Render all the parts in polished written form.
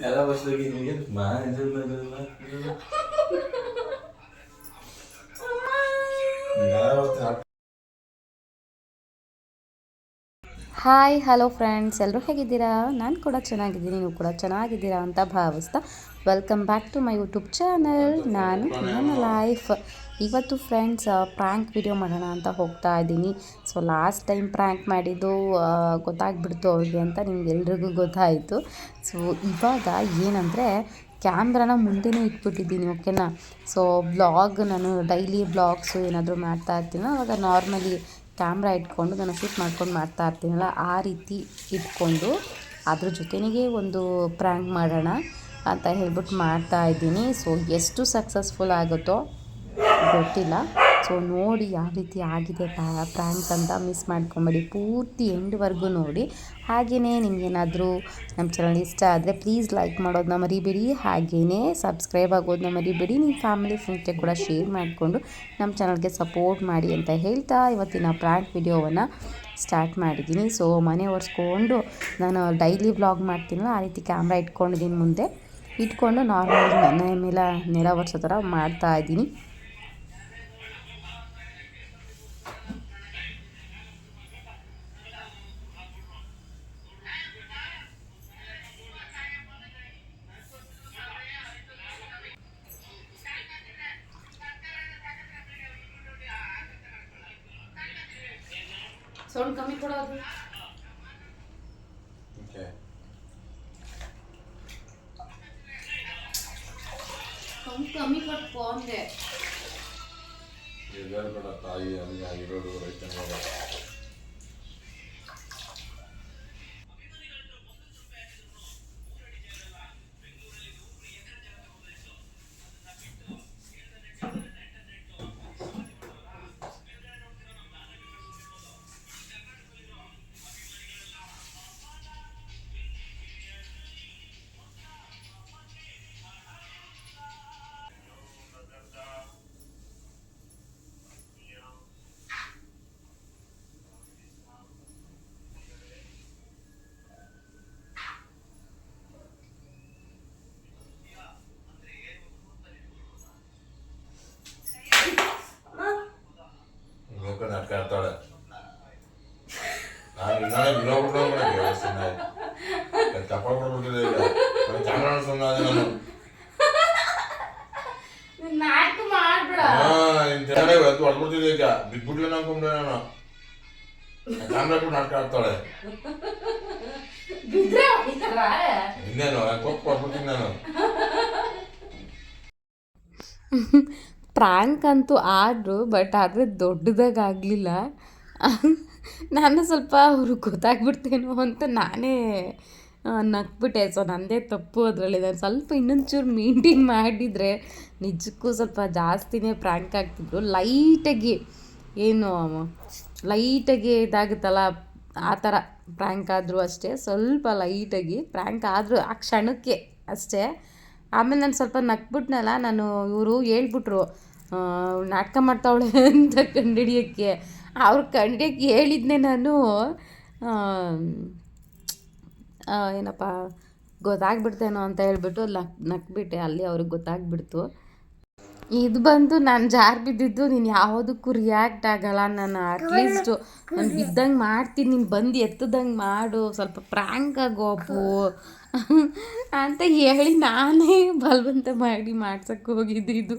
Ela gostou de mim mais. Hi hello friends, ಎಲ್ಲರೂ ಹೇಗಿದ್ದೀರಾ? ನಾನು ಕೂಡ ಚೆನ್ನಾಗಿದ್ದೀನಿ, ನೀವು ಕೂಡ ಚೆನ್ನಾಗಿದ್ದೀರಾ ಅಂತ ಭಾವಿಸ್ತಾ welcome back to my YouTube channel. ನಾನು ನನ್ನ ಲೈಫ್. ಇವತ್ತು ಫ್ರೆಂಡ್ಸ್ ಪ್ರ್ಯಾಂಕ್ ವಿಡಿಯೋ ಮಾಡೋಣ ಅಂತ ಹೋಗ್ತಾ ಇದ್ದೀನಿ. ಸೊ ಲಾಸ್ಟ್ ಟೈಮ್ ಪ್ರ್ಯಾಂಕ್ ಮಾಡಿದ್ದು ಗೊತ್ತಾಗ್ಬಿಡ್ತು ಅವ್ರಿಗೆ ಅಂತ ನಿಮ್ಗೆಲ್ರಿಗೂ ಗೊತ್ತಾಯಿತು. ಸೊ ಇವಾಗ ಏನಂದರೆ ಕ್ಯಾಮ್ರಾನ ಮುಂದೆನೇ ಇಟ್ಬಿಟ್ಟಿದ್ದೀನಿ, ಓಕೆನಾ. ಸೊ ನಾನು ಡೈಲಿ ಬ್ಲಾಗ್ಸು ಏನಾದರೂ ಮಾಡ್ತಾ ಇರ್ತೀನೋ ಅವಾಗ ನಾರ್ಮಲಿ ಕ್ಯಾಮ್ರಾ ಇಟ್ಕೊಂಡು ನಾನು ಶೂಟ್ ಮಾಡ್ಕೊಂಡು ಮಾಡ್ತಾ ಇರ್ತೀನಲ್ಲ, ಆ ರೀತಿ ಇಟ್ಕೊಂಡು ಅದ್ರ ಜೊತೆಗೆ ಒಂದು ಪ್ರ್ಯಾಂಕ್ ಮಾಡೋಣ ಅಂತ ಹೇಳ್ಬಿಟ್ಟು ಮಾಡ್ತಾ ಇದ್ದೀನಿ. ಸೊ ಎಷ್ಟು ಸಕ್ಸಸ್ಫುಲ್ ಆಗುತ್ತೋ ಗೊತ್ತಿಲ್ಲ. ಸೊ ನೋಡಿ ಯಾವ ರೀತಿ ಆಗಿದೆ ಪ್ರ್ಯಾಂಕ್ ಅಂತ ಮಿಸ್ ಮಾಡ್ಕೊಂಬೇಡಿ, ಪೂರ್ತಿ ಎಂಡ್ವರೆಗೂ ನೋಡಿ. ಹಾಗೆಯೇ ನಿಮಗೇನಾದರೂ ನಮ್ಮ ಚಾನಲ್ ಇಷ್ಟ ಆದರೆ ಪ್ಲೀಸ್ ಲೈಕ್ ಮಾಡೋದನ್ನ ಮರಿಬೇಡಿ, ಹಾಗೆಯೇ ಸಬ್ಸ್ಕ್ರೈಬ್ ಆಗೋದನ್ನ ಮರಿಬೇಡಿ. ನಿಮ್ಮ ಫ್ಯಾಮಿಲಿ ಫ್ರೆಂಡ್ಸ್ಗೆ ಕೂಡ ಶೇರ್ ಮಾಡಿಕೊಂಡು ನಮ್ಮ ಚಾನಲ್ಗೆ ಸಪೋರ್ಟ್ ಮಾಡಿ ಅಂತ ಹೇಳ್ತಾ ಇವತ್ತಿನ ಪ್ರ್ಯಾಂಕ್ ವಿಡಿಯೋವನ್ನು ಸ್ಟಾರ್ಟ್ ಮಾಡಿದ್ದೀನಿ. ಸೊ ಮನೆ ಒರೆಸ್ಕೊಂಡು ನಾನು ಡೈಲಿ ವ್ಲಾಗ್ ಮಾಡ್ತೀನಲ್ಲ, ಆ ರೀತಿ ಕ್ಯಾಮ್ರಾ ಇಟ್ಕೊಂಡಿದ್ದೀನಿ ಮುಂದೆ ಇಟ್ಕೊಂಡು ನಾರ್ಮಲಿ ಮನೆ ಮೇಲೆ ನೆಲ ಒರೆಸೋ ಥರ ಮಾಡ್ತಾಯಿದ್ದೀನಿ. ಸೌಂಡ್ ಕಮ್ಮಿ ಕೊಡೋದು. ಕಮ್ಮಿ ಕೊಟ್ಟು ಅಂದೆ. ತಾಯಿ ಆಗಿರೋದು ರೈತನ ನಾಟಕ ಆಡ್ತಾಳೆ. ನಾನು ಇನ್ನೇ ಬಿಡೋಬಿಟ್ಟು ಚಪ್ಪಾಳೆ ಕೊಡ್ಬಿಟ್ಟಿದೆ. ಈಗ ಕ್ಯಾಮ್ರಾ ಸುಮ್ಮನೆ ನಾನು ಹೊಡ್ಬಿಡ್ತಿದ್ದೆ. ಈಗ ಬಿಟ್ಬಿಡ್ಲಿ ಅನ್ಕೊಂಡೆ ನಾನು. ಕ್ಯಾಮ್ರಾ ಬಿಟ್ಟು ನಾಟಕ ಆಡ್ತಾಳೆ. ಇನ್ನೇನು ಕೊಟ್ಟು ಕೊಟ್ಬಿಡ್ತೀನಿ ನಾನು. ಪ್ರ್ಯಾಂಕ್ ಅಂತೂ ಆದರು, ಬಟ್ ಆದರೆ ದೊಡ್ಡದಾಗಲಿಲ್ಲ. ನಾನು ಸ್ವಲ್ಪ ಅವ್ರಿಗೆ ಗೊತ್ತಾಗ್ಬಿಡ್ತೇನೋ ಅಂತ ನಾನೇ ನಕ್ಬಿಟ್ಟೆ. ಸೊ ನನ್ನದೇ ತಪ್ಪು ಅದರಲ್ಲಿ. ನಾನು ಸ್ವಲ್ಪ ಇನ್ನೊಂಚೂರು ಮೇಂಟೈನ್ ಮಾಡಿದರೆ ನಿಜಕ್ಕೂ ಸ್ವಲ್ಪ ಜಾಸ್ತಿನೇ ಪ್ರ್ಯಾಂಕ್ ಆಗ್ತಿದ್ರು. ಲೈಟಾಗಿ ಇದಾಗುತ್ತಲ್ಲ ಆ ಥರ ಪ್ರ್ಯಾಂಕ್ ಆದರೂ ಅಷ್ಟೇ, ಸ್ವಲ್ಪ ಲೈಟಾಗಿ ಪ್ರ್ಯಾಂಕ್ ಆದರೂ ಆ ಕ್ಷಣಕ್ಕೆ ಅಷ್ಟೇ. ಆಮೇಲೆ ನಾನು ಸ್ವಲ್ಪ ನಕ್ಬಿಟ್ನಲ್ಲ, ಇವರು ಹೇಳ್ಬಿಟ್ರು ನಾಟಕ ಮಾಡ್ತಾವಳೆ ಅಂತ ಕಂಡುಹಿಡಿಯೋಕ್ಕೆ. ಕಂಡುಹಿಡಿಯೋಕ್ಕೆ ಹೇಳಿದ್ನೆ ನಾನು. ಏನಪ್ಪ ಗೊತ್ತಾಗ್ಬಿಡ್ತೇನೋ ಅಂತ ಹೇಳ್ಬಿಟ್ಟು ನಕ್ಬಿಟ್ಟೆ. ಅಲ್ಲಿ ಅವ್ರಿಗೆ ಗೊತ್ತಾಗ್ಬಿಡ್ತು. ಇದು ಬಂದು ನಾನು ಜಾರು ಬಿದ್ದಿದ್ದು, ನೀನು ಯಾವುದಕ್ಕೂ ರಿಯಾಕ್ಟ್ ಆಗಲ್ಲ, ನಾನು ಅಟ್ಲೀಸ್ಟು ನಾನು ಬಿದ್ದಂಗೆ ಮಾಡ್ತೀನಿ, ನೀನು ಬಂದು ಎತ್ತದಂಗೆ ಮಾಡು, ಸ್ವಲ್ಪ ಪ್ರ್ಯಾಂಕ್ ಆಗೋಪು ಅಂತ ಹೇಳಿ ನಾನೇ ಬಲವಂತ ಮಾಡಿ ಮಾಡ್ಸಕ್ಕೆ ಹೋಗಿದ್ದು.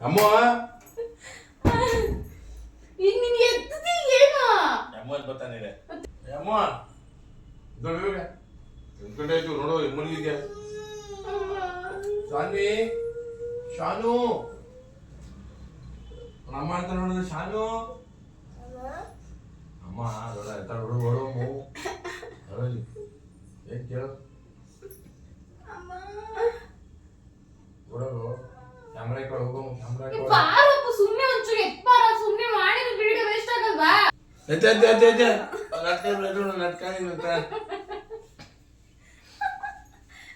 ಅಮ್ಮ ನೋಡು ಮಲಗಿದ್ಯಾ ಶಾನ್ವಿ? ಶಾನು ಅಮ್ಮ ಅಂತ ನೋಡಿದ್ರೆ ಶಾನು ಅಮ್ಮ ಏನ್ ಕೇಳು ಕ್ಯಾಮ್ರಾ ಹೋಗೋ.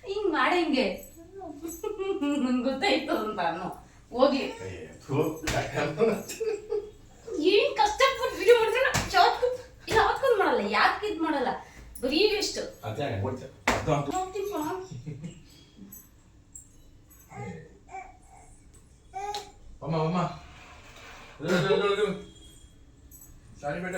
ಹಿಂಗ್ ಮಾಡಿ ಹಿಂಗೆ ಗೊತ್ತಾಯ್ತು ಅಂತ ಹೋಗಿ ಏನ್ ಕಷ್ಟಪಟ್ಟು ವಿಡಿಯೋ ಮಾಡಿದ್ರೆ ಯಾವತ್ತೂ ಮಾಡಲ್ಲ, ಯಾಕೆ ಇದು ಮಾಡಲ್ಲ, ಬರೀ ವೇಸ್ಟ್. ಅಮ್ಮ ಸಾರಿ ಬೇಟ